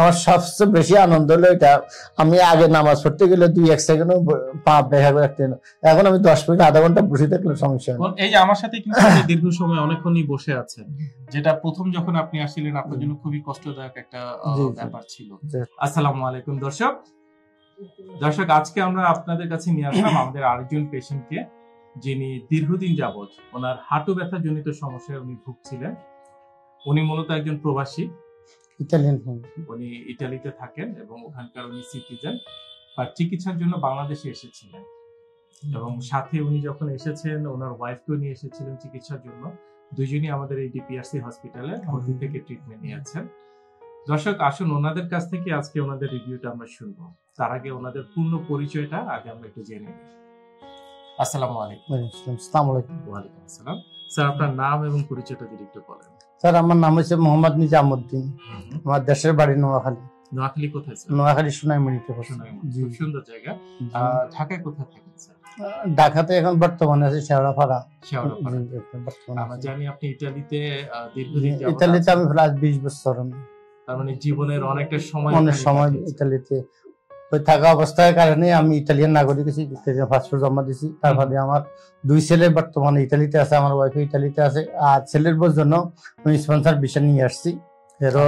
আমার সবচেয়ে বেশি আনন্দ হলো এটা, আমি আগে নামাজ পড়তে গেলে 2-1 সেকেন্ড পা দেখা রাখতে, এখন আমি 10 মিনিট আধা ঘন্টা বসে থাকলে সমস্যা নেই। এই যে আমার সাথে কিন্তু দীর্ঘ সময় অনেকক্ষণই বসে আছেন, যেটা প্রথম যখন আপনি আসছিলেন আপনার জন্য খুবই কষ্টদায়ক একটা ব্যাপার ছিল। আসসালামু আলাইকুম দর্শক, আজকে আমরা আপনাদের কাছে নিয়ে আসলাম আমাদের আরেকজন পেশেন্টকে, যিনি দীর্ঘদিন যাবত ওনার হাঁটু ব্যথা জনিত সমস্যায় উনি ভুগছিলেন। উনি মূলত একজন প্রবাসী, উনি ইতালিতে থাকেন এবং ওখানকার উনি সিটিজেন, আর চিকিৎসার জন্য বাংলাদেশে এসেছিলেন এবং সাথে উনি যখন এসেছেন ওনার ওয়াইফকেও নিয়ে এসেছিলেন চিকিৎসার জন্য। দুইজনই আমাদের এই ডিপিআরসি হসপিটালে ভর্তি থেকে ট্রিটমেন্ট নিয়েছেন। দর্শক আসুন ওনাদের কাছ থেকে আজকে ওনাদের রিভিউটা আমরা শুনবো। তার আগে ওনাদের পূর্ণ পরিচয়টা আগে আমরা একটু জেনে নিই। আসসালামু আলাইকুম। আসসালামু আলাইকুম। ওয়ালাইকুম আসসালাম। স্যার আপনার নাম এবং পরিচয়টা যদি একটু বলেন। স্যার আমার নাম হচ্ছে মোহাম্মদ নিজামউদ্দিন, আমার দেশের বাড়ি নোয়াখালী। নোয়াখালী কোথায় স্যার? নোয়াখালী সোনাইমুড়িতে। খুব সুন্দর জায়গা। ঢাকায় কোথায় থাকেন স্যার? ঢাকাতে এখন বর্তমানে আছে শেওড়াপাড়া। আমরা জানি আপনি ইতালিতে দীর্ঘদিন যাবত। ইতালিতে আমি প্রায় 20 বছর। তার মানে জীবনের অনেকটা সময় ইতালিতে ওই থাকা অবস্থার কারণে আমি ইতালিয়ান নাগরিক আছি, পাসপোর্ট জমা দিয়েছি। তারপরে আমার 2 ছেলে বর্তমানে ইতালিতে আছে, আমার ওয়াইফ ইতালিতে আছে। আর ছেলের বোর জন্য আমি স্পন্সর ভিসা নিয়ে আসছি। এরও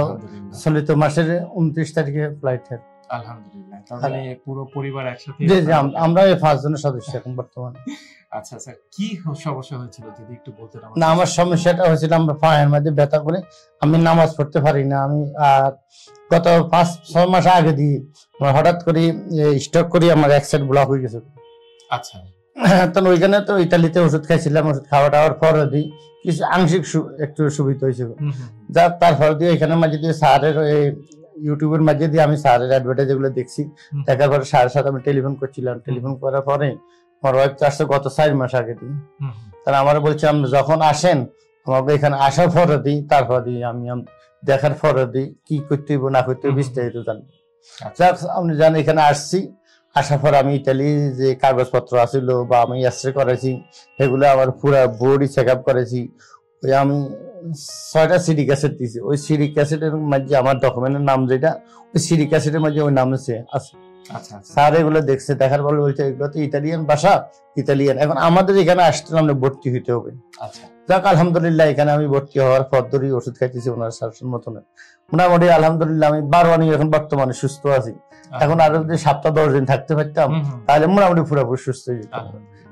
চলিত মাসের 29 তারিখে ফ্লাইট। আলহামদুলিল্লাহ। তার মানে পুরো পরিবার একসাথে? আমরা 5 জনের সদস্য এখন বর্তমানে। আচ্ছা স্যার, কি সমস্যা হয়েছিল যদি একটু বলতেন? না, আমার সমস্যাটা হয়েছিল আমার পায়ের মধ্যে ব্যথা করে আমি নামাজ পড়তে পারি না। আমি গত 5-6 মাস আগে দিয়ে হঠাৎ করে স্ট্রোক করি, আমার এক সাইড ব্লক হয়ে গেছে। আচ্ছা। তখন ওইখানে তো ইতালিতে ওষুধ খাইছিলাম, ওষুধ খাওয়া টাওয়ার পরে দিই কিছু আংশিক একটু সুবিধা হয়েছিল। যাক তারপর দিয়ে এখানে মাঝে দিয়ে স্যারের ইউটিউবের মাঝে দিয়ে আমি স্যারের অ্যাডভার্টাইজ এগুলো দেখছি। দেখার পরে স্যারের সাথে আমি টেলিফোন করছিলাম। টেলিফোন করার পরে আমার ওয়াইফ তো আসছে গত 4 মাস আগে দিই। তাহলে আমার বলছিলাম যখন আসেন আমাকে এখানে আসার পরে দিই, তারপর দিই আমি দেখার পরে দিই কি করতে হইব না করতে হইব বিস্তারিত জানবো। যাক আপনি জানেন এখানে আসছি, আসার পর আমি ইতালি যে কাগজপত্র আছিল বা আমি এক্সরে করেছি সেগুলো আমার পুরো বডি চেক আপ করেছি। ওই আমি 6টা সিরিক অ্যাসিড দিয়েছি। ওই সিরিক অ্যাসিডের মাঝে আমার ডকুমেন্টের নাম যেটা, ওই সিরিক অ্যাসিডের মাঝে ওই নাম আছে। স্যার এগুলো দেখছে, দেখার পর বলছে এগুলো তো ইতালিয়ান ভাষা, ইতালিয়ান। এখন আমাদের এখানে আসতে আমরা ভর্তি হইতে হবে। যাক আলহামদুলিল্লাহ এখানে আমি ভর্তি হওয়ার পর ধরে ওষুধ খাইতেছি ওনার সাজেশন মতন। মোটামুটি আলহামদুলিল্লাহ আমি 12 দিন এখন বর্তমানে সুস্থ আছি। এখন আরো যদি 7-10 দিন থাকতে পারতাম তাহলে মোটামুটি পুরোপুরি সুস্থ হয়ে যেতাম।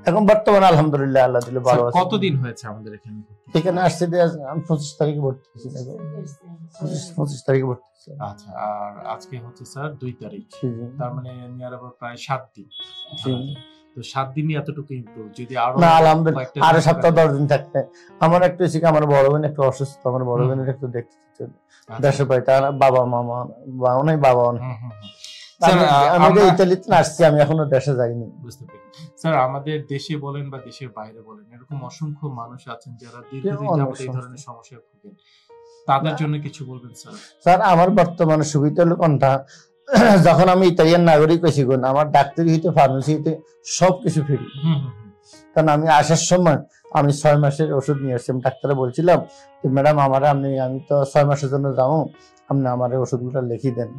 এখন বর্তমানে আলহামদুলিল্লাহ আল্লাহ দিলে ভালো আছে। কতদিন হয়েছে আমাদের এখানে? এখানে আসছে আমি 25 তারিখে ভর্তি হয়েছি। 25 তারিখে ভর্তি। আচ্ছা, আর আজকে হচ্ছে স্যার 2 তারিখ, তার মানে নিয়ার অ্যাবাউট প্রায় 7 দিন। তো 7 দিনই এতটুকু ইমপ্রুভ, যদি আরো না আলহামদুলিল্লাহ আরো 7-10 দিন থাকতে। আমার একটু এসে আমার বড় বোন একটু অসুস্থ, আমার বড় বোনের একটু দেখতে দেশের বাড়ি, তার বাবা মামা অনেক বাবা আমি ইতালিতে আসছি, আমি এখনো দেশে যাইনি। বুঝতে পেরেছি স্যার। আমাদের দেশে বলেন বা দেশের বাইরে বলেন এরকম অসংখ্য মানুষ আছেন যারা দীর্ঘদিন যাবত এই ধরনের সমস্যায় ভোগেন, তাদের জন্য কিছু বলবেন স্যার? স্যার আমার বর্তমানে সুবিধা হলো কোনটা, যখন আমি ইতালিয়ান নাগরিক হয়েছি আমার ডাক্তারি হইতে ফার্মেসি হইতে সবকিছু ফ্রি। কারণ আমি আসার সময় আমি 6 মাসের ওষুধ নিয়ে আসছি। ডাক্তারে বলছিলাম ম্যাডাম আমি তো 6 মাসের জন্য যাবো, আপনি আমার ওষুধগুলো লিখে দেন।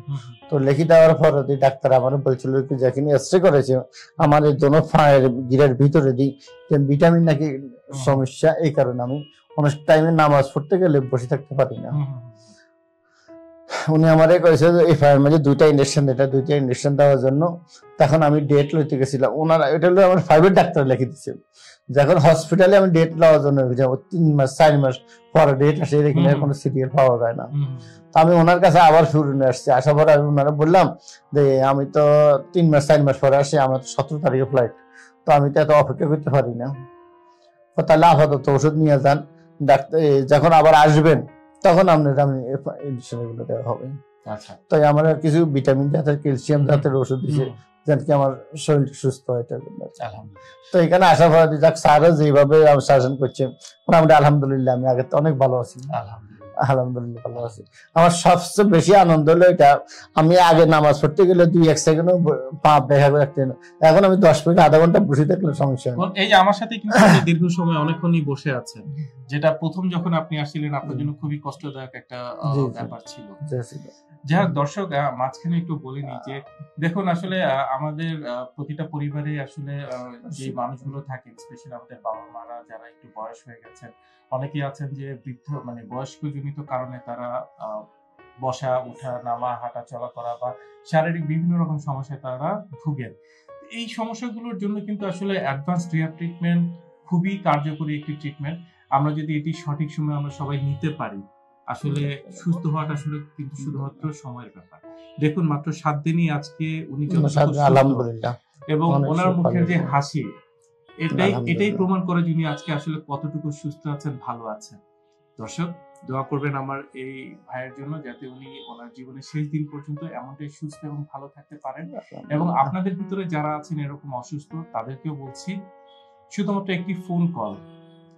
তো লিখে দেওয়ার পর ডাক্তার আমার বলছিল কি যেখানে এক্সরে করেছে আমার এই দোনো পায়ের গিরের ভিতরে দিই ভিটামিন নাকি সমস্যা, এই কারণে আমি অনেক টাইমে নামাজ পড়তে গেলে বসে থাকতে পারি না। উনি আমারে কইছে যে এই ফায়ার মাঝে 2টা ইনজেকশন দেওয়ার জন্য। তখন আমি ডেট লইতে গেছিলাম, ওনারা এটা হলো আমার প্রাইভেট ডাক্তার লিখে দিচ্ছে। যখন হসপিটালে আমি ডেট নেওয়ার জন্য 3 মাস 4 মাস পরে ডেট আসে, এখানে কোনো সিরিয়াল পাওয়া যায় না। তো আমি ওনার কাছে আবার ফিরে আসছি। আসার পরে আমি ওনারা বললাম যে আমি তো 3 মাস 4 মাস পরে আসি, আমার তো 17 তারিখে ফ্লাইট, তো আমি তো এত অপেক্ষা করতে পারি না। তাহলে আপাতত ওষুধ নিয়ে যান, ডাক্তার যখন আবার আসবেন তখন আপনার এগুলো দেওয়া হবে। তাই আমার কিছু ভিটামিন জাতের ক্যালসিয়াম জাতের ওষুধ দিচ্ছে যেন কি আমার শরীর সুস্থ হয়। তো এখানে আসার পরে যাক স্যারও যেভাবে শাসন করছে মোটামুটি আলহামদুলিল্লাহ আমি আগে তো অনেক ভালো আছি। আলহামদুলিল্লাহ ভালো আছি। আমার সবচেয়ে বেশি আনন্দ হলো এটা, আমি আগে নামাজ পড়তে গেলে 2-1 সেকেন্ড পা দেখা রাখতে, এখন আমি 10 মিনিট আধা ঘন্টা বসে থাকলে সমস্যা নেই। এই যে আমার সাথে কিন্তু দীর্ঘ সময় অনেকক্ষণই বসে আছেন, যেটা প্রথম যখন আপনি আসছিলেন আপনার জন্য খুবই কষ্টদায়ক একটা ব্যাপার ছিল। যাই হোক দর্শক, মাঝখানে একটু বলিনি যে দেখুন আসলে আমাদের প্রতিটা পরিবারে আসলে যে মানুষগুলো থাকেন, স্পেশালি আমাদের বাবা মারা যারা একটু বয়স হয়ে গেছেন, অনেকেই আছেন যে বৃদ্ধ মানে বয়স্ক জনিত কারণে তারা বসা উঠা নামা হাঁটা চলা করা বা শারীরিক বিভিন্ন রকম সমস্যায় তারা ভুগেন। এই সমস্যাগুলোর জন্য কিন্তু আসলে অ্যাডভান্সড রিহ্যাব ট্রিটমেন্ট খুবই কার্যকরী একটি ট্রিটমেন্ট। আমরা যদি এটি সঠিক সময়ে আমরা সবাই নিতে পারি, আসলে সুস্থ হওয়াটা আসলে কিন্তু শুধুমাত্র সময়ের ব্যাপার। দেখুন মাত্র 7 দিনই আজকে উনি আলহামদুলিল্লাহ, এবং ওনার মুখের যে হাসি এটাই প্রমাণ করে যিনি আজকে আসলে কতটুকু সুস্থ আছেন, ভালো আছেন। দর্শক দোয়া করবেন আমার এই ভাইয়ের জন্য, যাতে উনি ওনার জীবনের শেষ দিন পর্যন্ত এমনটাই সুস্থ এবং ভালো থাকতে পারেন। এবং আপনাদের ভিতরে যারা আছেন এরকম অসুস্থ, তাদেরকেও বলছি শুধুমাত্র একটি ফোন কল,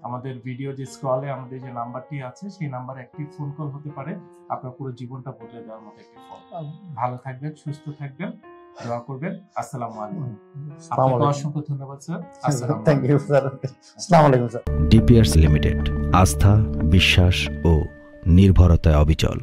আমাদের ভিডিও যে স্ক্রলে আমাদের যে নাম্বারটি আছে সেই নাম্বারে একটি ফোন কল হতে পারে আপনার পুরো জীবনটা বদলে দেওয়ার মতো একটি ফোন। ভালো থাকবেন, সুস্থ থাকবেন, দোয়া করবেন। আসসালামু আলাইকুম। আপনাকে অসংখ্য ধন্যবাদ স্যার। Thank you sir. আসসালামু আলাইকুম স্যার। ডিপিআরস লিমিটেড, আস্থা, বিশ্বাস ও নির্ভরতায় অবিচল।